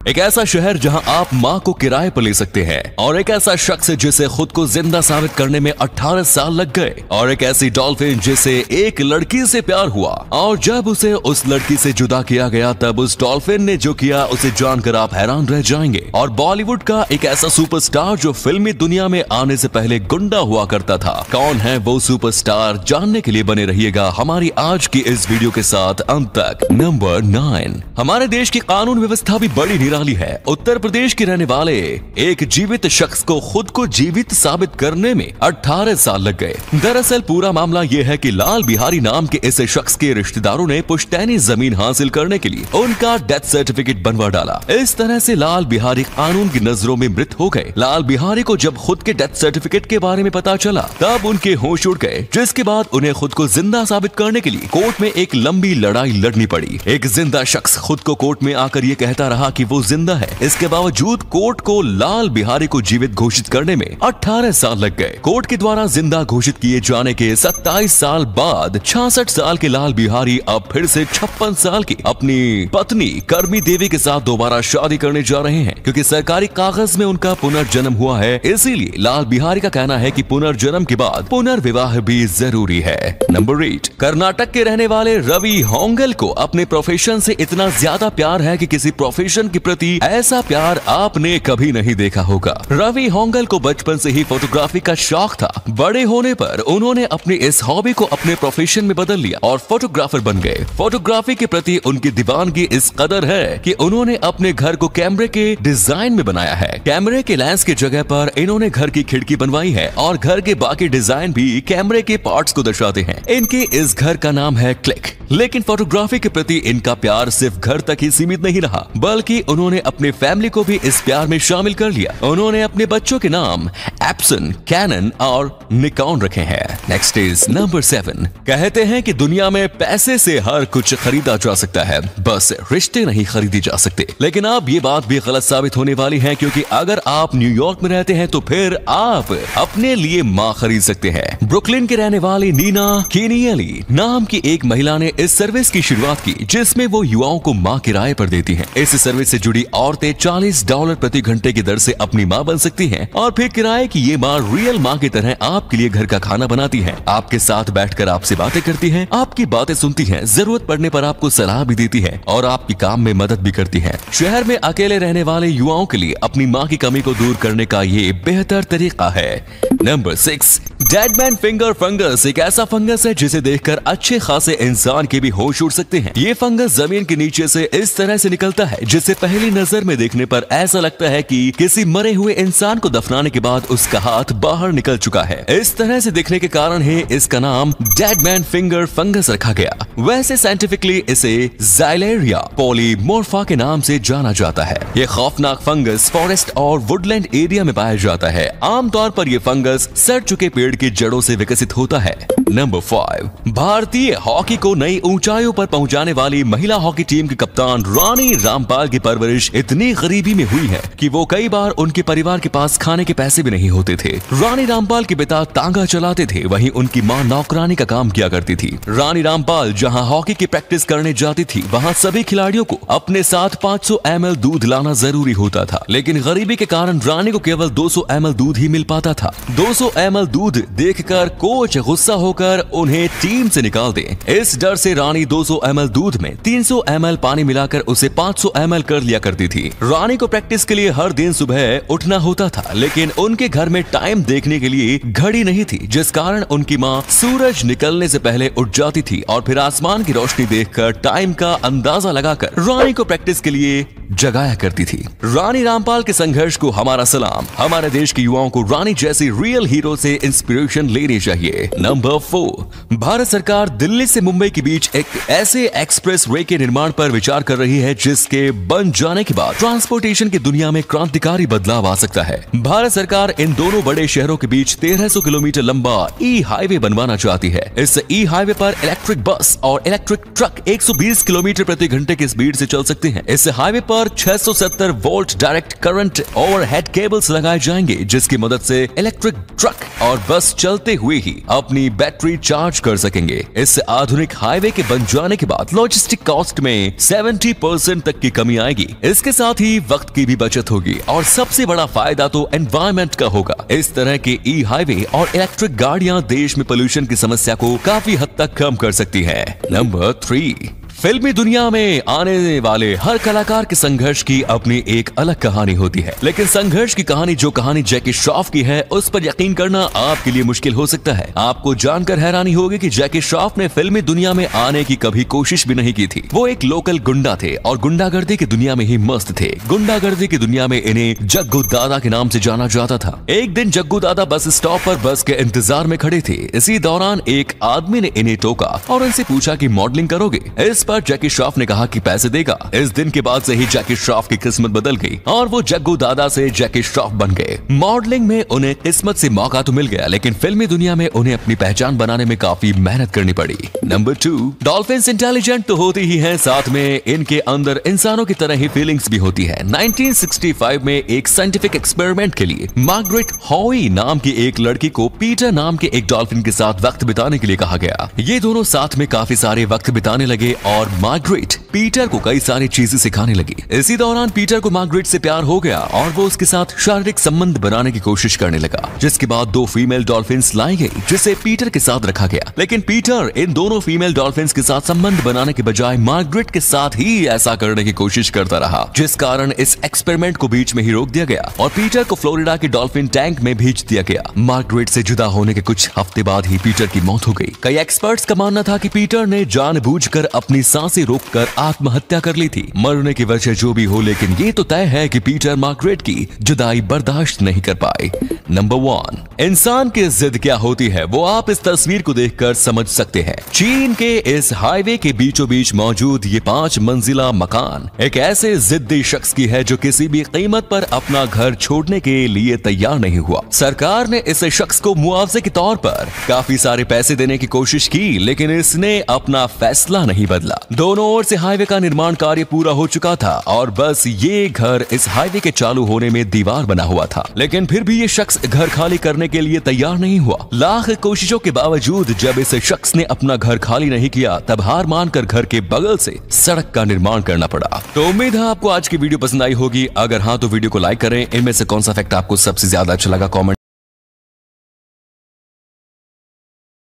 एक ऐसा शहर जहां आप मां को किराए पर ले सकते हैं, और एक ऐसा शख्स जिसे खुद को जिंदा साबित करने में 18 साल लग गए, और एक ऐसी डॉल्फिन जिसे एक लड़की से प्यार हुआ और जब उसे उस लड़की से जुदा किया गया तब उस डॉल्फिन ने जो किया उसे जानकर आप हैरान रह जाएंगे। और बॉलीवुड का एक ऐसा सुपरस्टार जो फिल्मी दुनिया में आने से पहले गुंडा हुआ करता था, कौन है वो सुपरस्टार? जानने के लिए बने रहिएगा हमारी आज की इस वीडियो के साथ अंत तक। नंबर 9। हमारे देश की कानून व्यवस्था भी बड़ी निराली है। उत्तर प्रदेश के रहने वाले एक जीवित शख्स को खुद को जीवित साबित करने में 18 साल लग गए। दरअसल पूरा मामला ये है कि लाल बिहारी नाम के इस शख्स के रिश्तेदारों ने पुश्तैनी जमीन हासिल करने के लिए उनका डेथ सर्टिफिकेट बनवा डाला। इस तरह से लाल बिहारी कानून की नजरों में मृत हो गए। लाल बिहारी को जब खुद के डेथ सर्टिफिकेट के बारे में पता चला तब उनके होश उड़ गए, जिसके बाद उन्हें खुद को जिंदा साबित करने के लिए कोर्ट में एक लंबी लड़ाई लड़नी पड़ी। एक जिंदा शख्स खुद को कोर्ट में आकर ये कहता रहा कि वो जिंदा है। इसके बावजूद कोर्ट को लाल बिहारी को जीवित घोषित करने में 18 साल लग गए। कोर्ट के द्वारा जिंदा घोषित किए जाने के 27 साल बाद 66 साल के लाल बिहारी अब फिर से 56 साल की अपनी पत्नी कर्मी देवी के साथ दोबारा शादी करने जा रहे हैं, क्योंकि सरकारी कागज में उनका पुनर्जन्म हुआ है। इसीलिए लाल बिहारी का कहना है कि पुनर्जन्म के बाद पुनर्विवाह भी जरूरी है। नंबर 8। कर्नाटक के रहने वाले रवि होंगल को अपने प्रोफेशन से इतना ज्यादा प्यार है कि किसी प्रोफेशन के प्रति ऐसा प्यार आपने कभी नहीं देखा होगा। रवि होंगल को बचपन से ही फोटोग्राफी का शौक था। बड़े होने पर उन्होंने अपनी इस हॉबी को अपने प्रोफेशन में बदल लिया और फोटोग्राफर बन गए। फोटोग्राफी के प्रति उनकी दीवानगी इस कदर है कि उन्होंने अपने घर को कैमरे के डिजाइन में बनाया है। कैमरे के लेंस की जगह पर इन्होंने घर की खिड़की बनवाई है और घर के बाकी डिजाइन भी कैमरे के पार्ट्स को दर्शाते हैं। इनके इस घर का नाम है क्लिक। लेकिन फोटोग्राफी के प्रति इनका प्यार सिर्फ घर तक ही सीमित नहीं रहा, बल्कि उन्होंने अपने फैमिली को भी इस प्यार में शामिल कर लिया। उन्होंने अपने बच्चों के नाम एप्सन, कैनन और निकॉन रखे हैं। Next is number 7। कहते हैं कि दुनिया में पैसे से हर कुछ खरीदा जा सकता है, बस रिश्ते नहीं खरीदे जा सकते। लेकिन अब ये बात भी गलत साबित होने वाली है, क्योंकि अगर आप न्यूयॉर्क में रहते हैं तो फिर आप अपने लिए माँ खरीद सकते हैं। ब्रुकलिन के रहने वाली नीना केनियली नाम की एक महिला ने इस सर्विस की शुरुआत की, जिसमें वो युवाओं को माँ किराए पर देती हैं। इस सर्विस से जुड़ी औरतें $40 प्रति घंटे की दर से अपनी माँ बन सकती हैं और फिर किराए की ये माँ रियल माँ की तरह आपके लिए घर का खाना बनाती है, आपके साथ बैठकर आपसे बातें करती है, आपकी बातें सुनती है, जरूरत पड़ने पर आपको सलाह भी देती है और आपकी काम में मदद भी करती है। शहर में अकेले रहने वाले युवाओं के लिए अपनी माँ की कमी को दूर करने का ये बेहतर तरीका है। Number 6। Dead man finger fungus एक ऐसा फंगस है जिसे देखकर अच्छे खासे इंसान के भी होश उड़ सकते हैं। ये फंगस जमीन के नीचे से इस तरह से निकलता है जिसे पहली नजर में देखने पर ऐसा लगता है कि किसी मरे हुए इंसान को दफनाने के बाद उसका हाथ बाहर निकल चुका है। इस तरह से दिखने के कारण ही इसका नाम डेड मैन फिंगर फंगस रखा गया। वैसे साइंटिफिकली इसे ज़ाइलेरिया पॉलीमोर्फा के नाम से जाना जाता है। ये खौफनाक फंगस फॉरेस्ट और वुडलैंड एरिया में पाया जाता है। आमतौर पर यह फंगस सड़ चुके पेड़ की जड़ों से विकसित होता है। नंबर 5। भारतीय हॉकी को नई ऊंचाइयों पर पहुंचाने वाली महिला हॉकी टीम की कप्तान रानी रामपाल की परवरिश इतनी गरीबी में हुई है कि वो कई बार उनके परिवार के पास खाने के पैसे भी नहीं होते थे। रानी रामपाल के पिता तांगा चलाते थे, वहीं उनकी मां नौकरानी का काम किया करती थी। रानी रामपाल जहां हॉकी की प्रैक्टिस करने जाती थी, वहां सभी खिलाड़ियों को अपने साथ 500 ml दूध लाना जरूरी होता था, लेकिन गरीबी के कारण रानी को केवल 200 ml दूध ही मिल पाता था। 200 ml दूध देखकर कोच गुस्सा होकर उन्हें टीम से निकाल दे। इस डर से रानी 200 ml दूध में 300 ml पानी मिलाकर उसे 500 ml कर लिया करती थी। रानी को प्रैक्टिस के लिए हर दिन सुबह उठना होता था, लेकिन उनके घर में टाइम देखने के लिए घड़ी नहीं थी, जिस कारण उनकी माँ सूरज निकलने से पहले उठ जाती थी और फिर आसमान की रोशनी देखकर टाइम का अंदाजा लगाकर रानी को प्रैक्टिस के लिए जगाया करती थी। रानी रामपाल के संघर्ष को हमारा सलाम। हमारे देश के युवाओं को रानी जैसी रियल हीरो से इंस्पिरेशन लेनी चाहिए। नंबर 4। भारत सरकार दिल्ली से मुंबई के बीच एक ऐसे एक्सप्रेस वे के निर्माण पर विचार कर रही है जिसके बन जाने के बाद ट्रांसपोर्टेशन की दुनिया में क्रांतिकारी बदलाव आ सकता है। भारत सरकार इन दोनों बड़े शहरों के बीच 1300 किलोमीटर लंबा ई हाईवे बनवाना चाहती है। इस ई हाईवे पर इलेक्ट्रिक बस और इलेक्ट्रिक ट्रक 120 किलोमीटर प्रति घंटे की स्पीड से चल सकते हैं। इस हाईवे पर पर 670 volt direct current overhead cables लगाए जाएंगे, जिसकी मदद से इलेक्ट्रिक ट्रक और बस चलते हुए ही अपनी बैटरी चार्ज कर सकेंगे। इस आधुनिक हाईवे के बन जाने के बाद लॉजिस्टिक कॉस्ट में 70% तक की कमी आएगी। इसके साथ ही वक्त की भी बचत होगी और सबसे बड़ा फायदा तो एनवायरमेंट का होगा। इस तरह के ई हाईवे और इलेक्ट्रिक गाड़ियां देश में पोल्यूशन की समस्या को काफी हद तक कम कर सकती है। नंबर 3, फिल्मी दुनिया में आने वाले हर कलाकार के संघर्ष की अपनी एक अलग कहानी होती है, लेकिन संघर्ष की कहानी जो कहानी जैकी श्रॉफ की है उस पर यकीन करना आपके लिए मुश्किल हो सकता है। आपको जानकर हैरानी होगी कि जैकी श्रॉफ ने फिल्मी दुनिया में आने की कभी कोशिश भी नहीं की थी। वो एक लोकल गुंडा थे और गुंडागर्दी की दुनिया में ही मस्त थे। गुंडागर्दी की दुनिया में इन्हें जग्गू दादा के नाम से जाना जाता था। एक दिन जग्गू दादा बस स्टॉप पर बस के इंतजार में खड़े थे। इसी दौरान एक आदमी ने इन्हें टोका और उनसे पूछा कि मॉडलिंग करोगे। इस पर जैकी श्रॉफ ने कहा कि पैसे देगा। इस दिन के बाद से ही जैकी श्रॉफ की किस्मत बदल गई और वो जग्गू दादा से जैकी श्रॉफ बन गए। मॉडलिंग में उन्हें किस्मत से मौका तो मिल गया, लेकिन फिल्मी दुनिया में उन्हें अपनी पहचान बनाने में काफी मेहनत करनी पड़ी। नंबर 2, डॉल्फिन्स इंटेलिजेंट तो होती ही हैं, साथ में इनके अंदर इंसानों की तरह ही फीलिंग्स भी होती है। 1965 में एक साइंटिफिक एक्सपेरिमेंट के लिए मार्गरेट हॉवी नाम की एक लड़की को पीटर नाम के एक डॉल्फिन के साथ वक्त बिताने के लिए कहा गया। ये दोनों साथ में काफी सारे वक्त बिताने लगे और मार्गरेट पीटर को कई सारी चीजें सिखाने लगी। इसी दौरान पीटर को मार्गरेट से प्यार हो गया और वो उसके साथ शारीरिक संबंध बनाने की कोशिश करने लगा, जिसके बाद 2 फीमेल डॉल्फिन्स लाई गई जिसे पीटर के साथ रखा गया। लेकिन पीटर इन दोनों फीमेल डॉल्फिन्स के साथ संबंध बनाने के बजाय मार्गरेट के साथ ही ऐसा करने की कोशिश करता रहा, जिस कारण इस एक्सपेरिमेंट को बीच में ही रोक दिया गया और पीटर को फ्लोरिडा के डॉल्फिन टैंक में भेज दिया गया। मार्गरेट से जुदा होने के कुछ हफ्ते बाद ही पीटर की मौत हो गई। कई एक्सपर्ट्स का मानना था कि पीटर ने जानबूझकर अपनी सांसें रोककर आत्महत्या कर ली थी। मरने की वजह जो भी हो, लेकिन ये तो तय है कि पीटर मार्गरेट की जुदाई बर्दाश्त नहीं कर पाए। नंबर 1, इंसान की जिद क्या होती है वो आप इस तस्वीर को देखकर समझ सकते हैं। चीन के इस हाईवे के बीचों बीच मौजूद ये 5 मंजिला मकान एक ऐसे जिद्दी शख्स की है जो किसी भी कीमत पर अपना घर छोड़ने के लिए तैयार नहीं हुआ। सरकार ने इस शख्स को मुआवजे के तौर पर काफी सारे पैसे देने की कोशिश की, लेकिन इसने अपना फैसला नहीं बदला। दोनों ओर से हाईवे का निर्माण कार्य पूरा हो चुका था और बस ये घर इस हाईवे के चालू होने में दीवार बना हुआ था, लेकिन फिर भी ये शख्स घर खाली करने के लिए तैयार नहीं हुआ। लाख कोशिशों के बावजूद जब इस शख्स ने अपना घर खाली नहीं किया, तब हार मानकर घर के बगल से सड़क का निर्माण करना पड़ा। तो उम्मीद है आपको आज की वीडियो पसंद आई होगी। अगर हाँ तो वीडियो को लाइक करें। इनमें से कौन सा फैक्ट आपको सबसे ज्यादा अच्छा लगा कमेंट